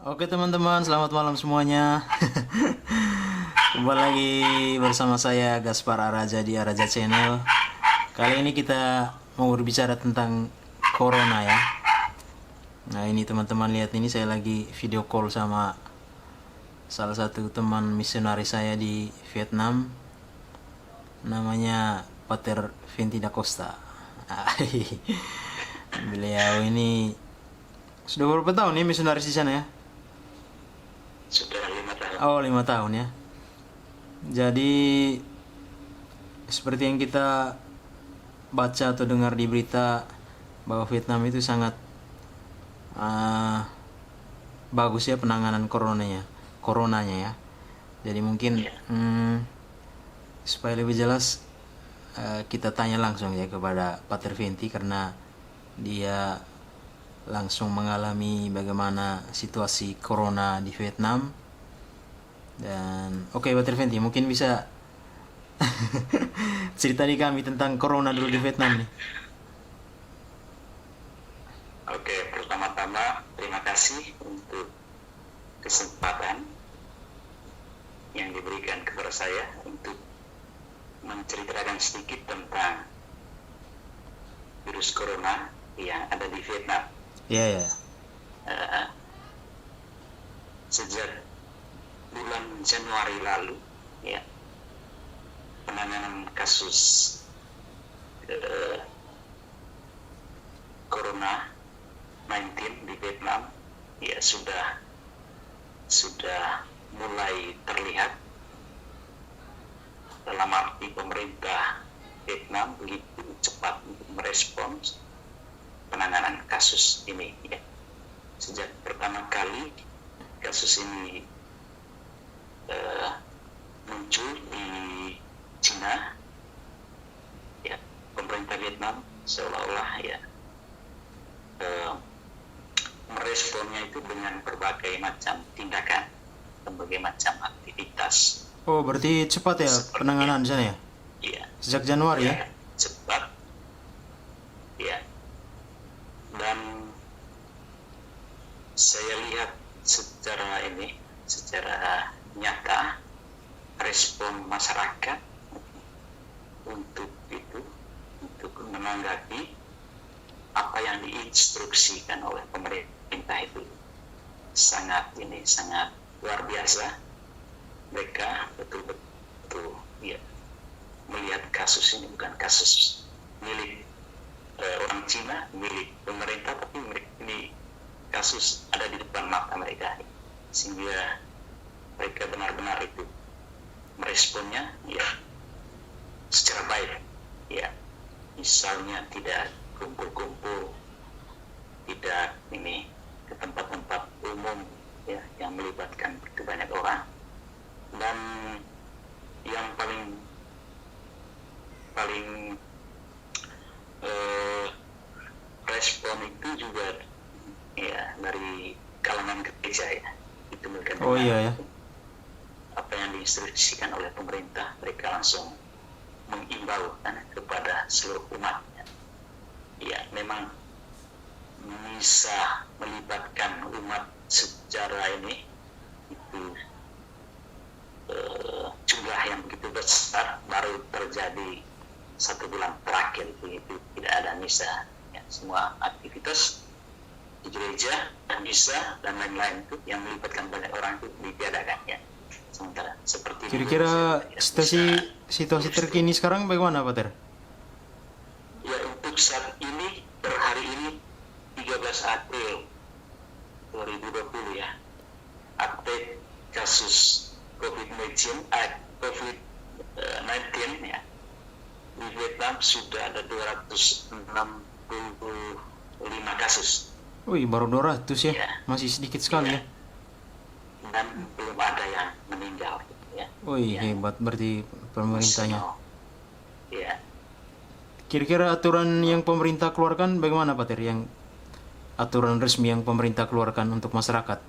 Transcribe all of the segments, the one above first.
Oke teman-teman, selamat malam semuanya. Kembali lagi bersama saya Gaspar Araja di Araja Channel. Kali ini kita mau berbicara tentang Corona ya. Nah ini teman-teman lihat, ini saya lagi video call sama salah satu teman misionaris saya di Vietnam. Namanya Pater Venti da Costa. Beliau ini sudah berapa tahun nih misionaris di sana ya? Sudah 5 tahun. Oh, 5 tahun ya. Jadi seperti yang kita baca atau dengar di berita bahwa Vietnam itu sangat bagus ya penanganan coronanya ya. Jadi mungkin supaya lebih jelas kita tanya langsung ya kepada Pater Venti, karena dia langsung mengalami bagaimana situasi corona di Vietnam. Dan oke, Pater Venti mungkin bisa cerita di kami tentang corona dulu di Vietnam nih. Oke, pertama-tama terima kasih untuk kesempatan yang diberikan kepada saya untuk menceritakan sedikit tentang virus corona yang ada di Vietnam. Iya ya. Sejak bulan Januari lalu, ya, penanganan kasus Corona 19 di Vietnam ya sudah mulai terlihat. Dalam arti pemerintah Vietnam begitu cepat untuk merespons penanganan kasus ini ya. Sejak pertama kali kasus ini muncul di Cina ya, pemerintah Vietnam seolah-olah ya meresponnya itu dengan berbagai macam tindakan, berbagai macam aktivitas. Oh, berarti cepat ya penanganan di sana ya? Iya. Sejak Januari ya? Cepat. Ya. Dan saya lihat secara nyata respon masyarakat untuk menanggapi apa yang diinstruksikan oleh pemerintah itu sangat luar biasa. Mereka betul-betul ya melihat kasus ini bukan kasus milik orang Cina, milik pemerintah, tapi ini kasus ada di depan mata mereka, sehingga mereka benar-benar itu meresponnya ya secara baik ya. Misalnya tidak kumpul-kumpul, tidak ke tempat-tempat umum ya yang melibatkan begitu banyak orang. Dan yang paling respon itu juga ya dari kalangan gereja ya, itu mereka Oh iya ya. apa yang diinstruksikan oleh pemerintah, mereka langsung mengimbau kepada seluruh umatnya. Ya, memang bisa melibatkan umat secara itu jumlah yang begitu besar baru terjadi 1 bulan terakhir itu tidak ada misa ya, semua aktivitas di gereja dan misa dan lain-lain itu yang melibatkan banyak orang itu ditiadakan ya. Sementara seperti Kira-kira situasi terkini sekarang bagaimana, Pater? ya, untuk saat ini per hari ini 13 April 2020 ya, update kasus COVID-19 ya di Vietnam sudah ada 265 kasus. Wih, baru 200 ya? Ya. Masih sedikit sekali ya? Dan belum ada yang meninggal ya. Wih, hebat berarti pemerintahnya. Ya. Kira-kira aturan yang pemerintah keluarkan bagaimana, Pater? Yang aturan resmi yang pemerintah keluarkan untuk masyarakat?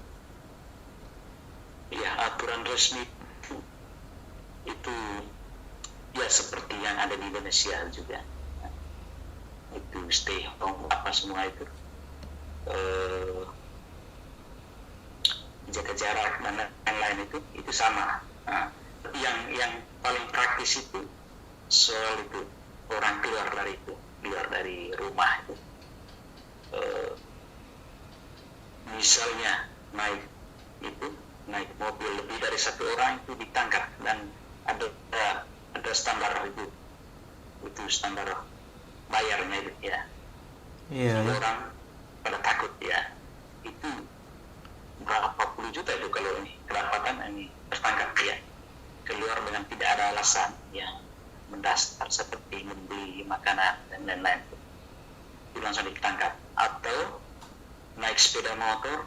Ya, aturan resmi itu ya seperti yang ada di Indonesia juga. Itu stay home apa semua itu jarak dan lain-lain itu sama. Nah, yang paling praktis itu soal itu orang keluar dari rumah itu. Misalnya naik mobil lebih dari satu orang itu ditangkap, dan ada standar itu standar bayarnya itu ya. Iya. Semua orang pada takut ya, itu berapa puluh juta itu kalau ini kedapatan ini tertangkap ya, keluar dengan tidak ada alasan yang mendasar seperti membeli makanan dan lain-lain, itu langsung ditangkap. Atau naik sepeda motor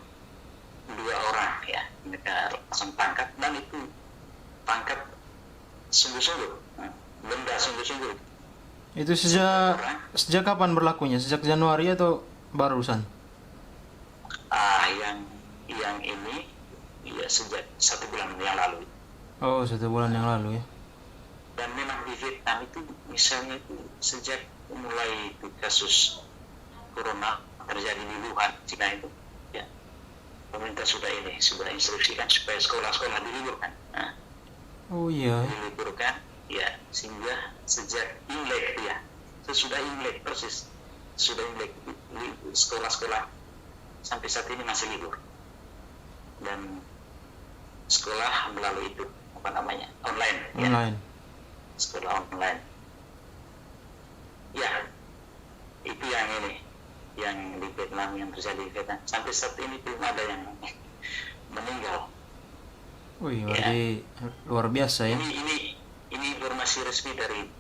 2 orang ya, mereka langsung tangkap, dan itu tangkap sungguh-sungguh, benda sungguh-sungguh. Itu sejak kapan berlakunya? Sejak Januari atau barusan? Yang ini ya sejak 1 bulan yang lalu. Oh, 1 bulan yang lalu ya. Dan memang di Vietnam itu misalnya itu sejak mulai itu kasus corona terjadi di Wuhan, Cina itu ya, pemerintah sudah instruksikan supaya sekolah-sekolah diliburkan. Nah, Oh iya. diliburkan ya, sehingga sejak Imlek ya, sesudah Imlek persis, sudah Imlek sekolah-sekolah sampai saat ini masih libur, dan sekolah melalui itu online ya, sekolah online ya. Itu yang di Vietnam, yang terjadi di Vietnam. Sampai saat ini belum ada yang meninggal. Wih, berarti luar biasa ya. Ini informasi resmi dari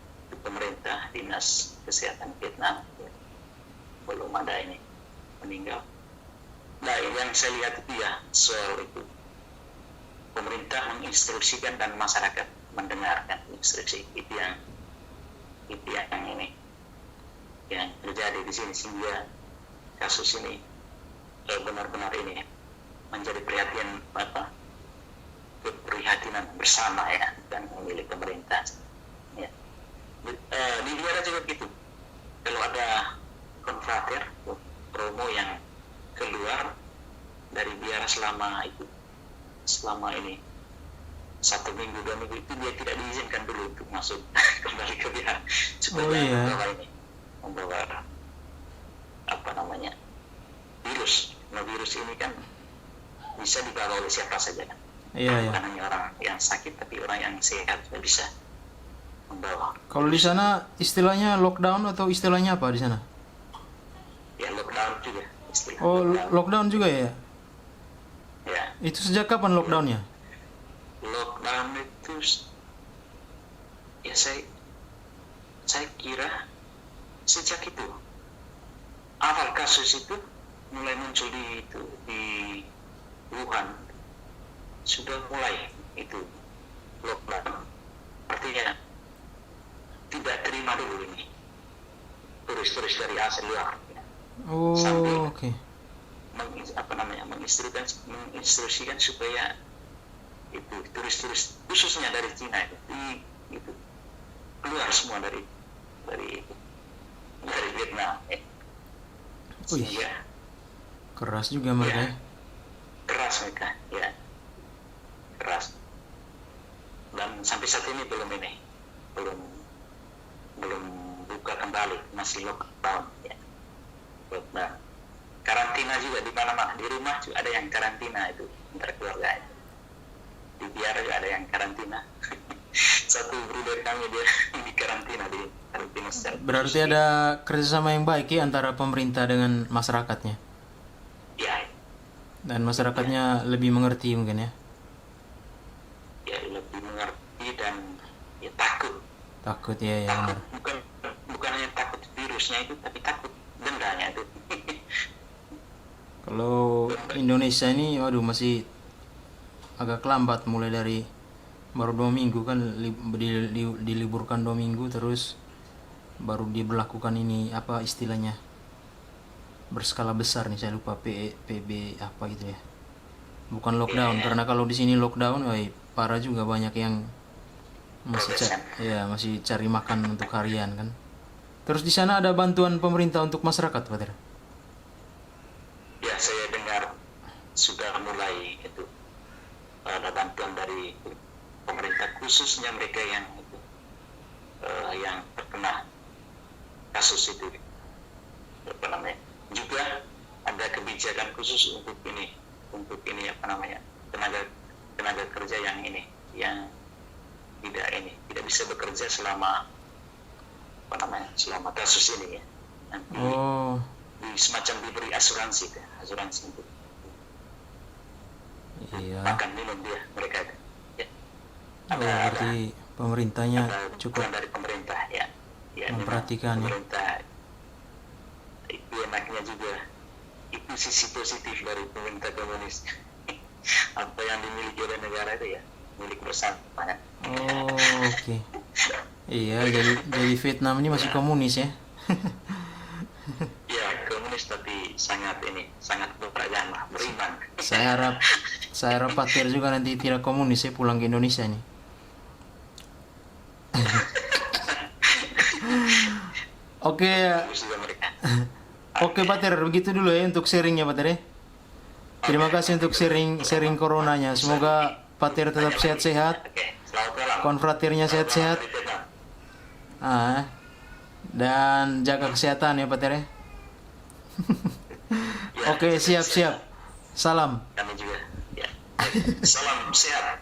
pemerintah, Dinas Kesehatan Vietnam ya. Belum ada ini meninggal. Nah, yang saya lihat itu ya soal itu, pemerintah menginstruksikan dan masyarakat mendengarkan instruksi, itu yang ini yang terjadi di sini, sehingga kasus ini benar-benar ini menjadi keprihatinan bersama ya, dan milik pemerintah ya. Di Biara juga gitu, kalau ada konfrater promo yang keluar dari Biara selama ini 1 minggu 2 minggu, itu dia tidak diizinkan dulu untuk masuk kembali ke Biara, supaya membawa virus. Nah, virus ini kan bisa dibawa oleh siapa saja kan. Iya. Bukan hanya orang yang sakit, tapi orang yang sehat juga bisa membawa. Kalau di sana istilahnya lockdown atau istilahnya apa di sana? Ya, lockdown juga istilah. Oh, lockdown juga ya? Ya. Itu sejak kapan lockdownnya? Lockdown itu ya saya kira sejak itu awal kasus itu mulai muncul di Wuhan, sudah mulai itu lockdown. Artinya tidak terima dulu ini turis-turis dari Asia luar. Oh, oke. Menginstruksikan supaya itu turis-turis khususnya dari Cina itu keluar semua dari Vietnam. Wih, keras juga mereka ya. Keras mereka ya, keras. Dan sampai saat ini belum buka kembali, masih lockdown ya. Lockdown. Karantina juga di mana-mana, di rumah juga ada yang karantina itu antara keluarga itu. Di Biara juga ada yang karantina. Satu brother kami dia di karantina secara Berarti ada kerjasama yang baik ya antara pemerintah dengan masyarakatnya. Ya. Dan masyarakatnya lebih mengerti mungkin ya. Ya, lebih mengerti dan ya takut. Takut ya, ya. Takut bukan hanya takut virusnya itu, tapi takut dendanya itu. Kalau Indonesia ini, waduh, masih agak lambat, mulai dari baru 2 minggu kan diliburkan 2 minggu, terus baru diberlakukan ini apa istilahnya berskala besar nih, saya lupa PB apa gitu ya, bukan lockdown. Karena kalau di sini lockdown, parah juga, banyak yang masih cari makan untuk harian kan. Terus di sana ada bantuan pemerintah untuk masyarakat, Pak Tera? Ya, saya dengar sudah mulai itu ada bantuan dari pemerintah, khususnya mereka yang terkena kasus itu, apa namanya. Juga ada kebijakan khusus untuk ini tenaga kerja yang tidak bisa bekerja selama kasus ini ya. Nanti semacam diberi asuransi untuk Iya. makan minum dia mereka ya. Berarti pemerintahnya ada cukup dukungan dari pemerintah ya memperhatikan ya. pemerintah itu enaknya juga, itu sisi positif dari pemerintah komunis. Apa yang dimiliki oleh negara itu ya milik bersama ya. Oke. Iya, jadi Vietnam ini masih komunis ya. Ya komunis tapi sangat beragama, beriman. Saya harap Patir juga nanti tidak komunis ya pulang ke Indonesia nih. Oke. Bagus juga mereka. Oke Patir, begitu dulu ya untuk sharingnya Patir ya. Terima kasih untuk sharing coronanya. Semoga Patir tetap sehat-sehat, Oke, selamat malam. konfratirnya sehat-sehat. Selamat malam. Dan jaga kesehatan ya Patir ya. Oke, siap-siap. Salam. Kami juga ya. Salam sehat.